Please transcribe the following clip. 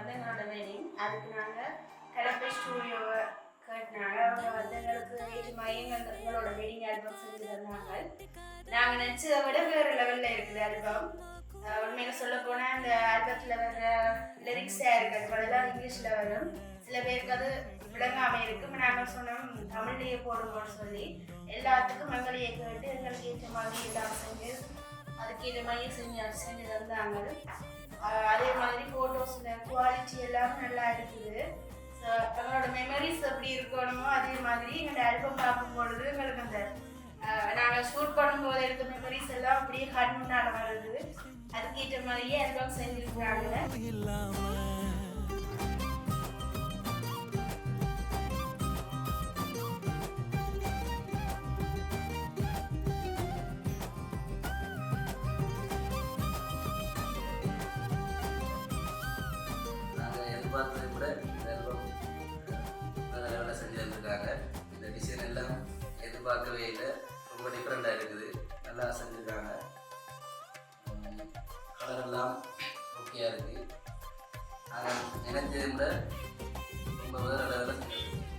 வந்து எங்களோட வெட்டிங். அதுக்கு நாங்கள் கலப்பை ஸ்டூடியோவை கேட்டினாங்க. அவங்க வந்து எங்களுக்கு ஏற்ற மாதிரி எங்களோட வெட்டிங் ஆல்பம் செஞ்சு தந்தாங்க. நாங்கள் நினச்சதை விட வேறு லெவலில் இருக்குது ஆல்பம். உண்மையில சொல்ல போனால் அந்த ஆல்பத்தில் வர்ற லிரிக்ஸாக இருக்கிறது அதெல்லாம் இங்கிலீஷில் வரும். சில பேருக்கு அது விளங்காமல் இருக்கும். நாங்கள் சொன்னோம் தமிழ்லேயே போடுவோம்னு சொல்லி எல்லாத்துக்கும் எங்களையே கேட்டு எங்களுக்கு ஏற்ற மாதிரி எல்லாம் செஞ்சு அதுக்கேற்ற மாதிரி செஞ்சு தந்தாங்க. அதே மாதிரி ஃபோட்டோஸில் குவாலிட்டி எல்லாம் நல்லா இருக்குது. ஸோ எங்களோட மெமரிஸ் எப்படி இருக்கணுமோ அதே மாதிரி எங்களோட ஆல்பம் பார்க்கும்பொழுது எங்களுக்கு அந்த நாங்கள் ஷூட் பண்ணும்போது எடுத்த மெமரிஸ் எல்லாம் அப்படியே கண் முன்னால் வருது. அதுக்கேற்ற மாதிரியே ஆல்பம் செஞ்சுருக்காங்க. எதிர்பார்த்ததை விட இந்த ஆல்பம் நல்ல லெவலில் செஞ்சு தந்துருக்காங்க. இந்த டிசைன் எல்லாம் எதிர்பார்க்கவே இல்லை, ரொம்ப டிஃப்ரெண்ட்டாக இருக்குது, நல்லா செஞ்சுருக்காங்க. கலர் எல்லாம் ஓகேயாக இருக்குது. ஆனால் நினைச்சதை விட ரொம்ப வேறு லெவலில் செஞ்சுருக்காங்க.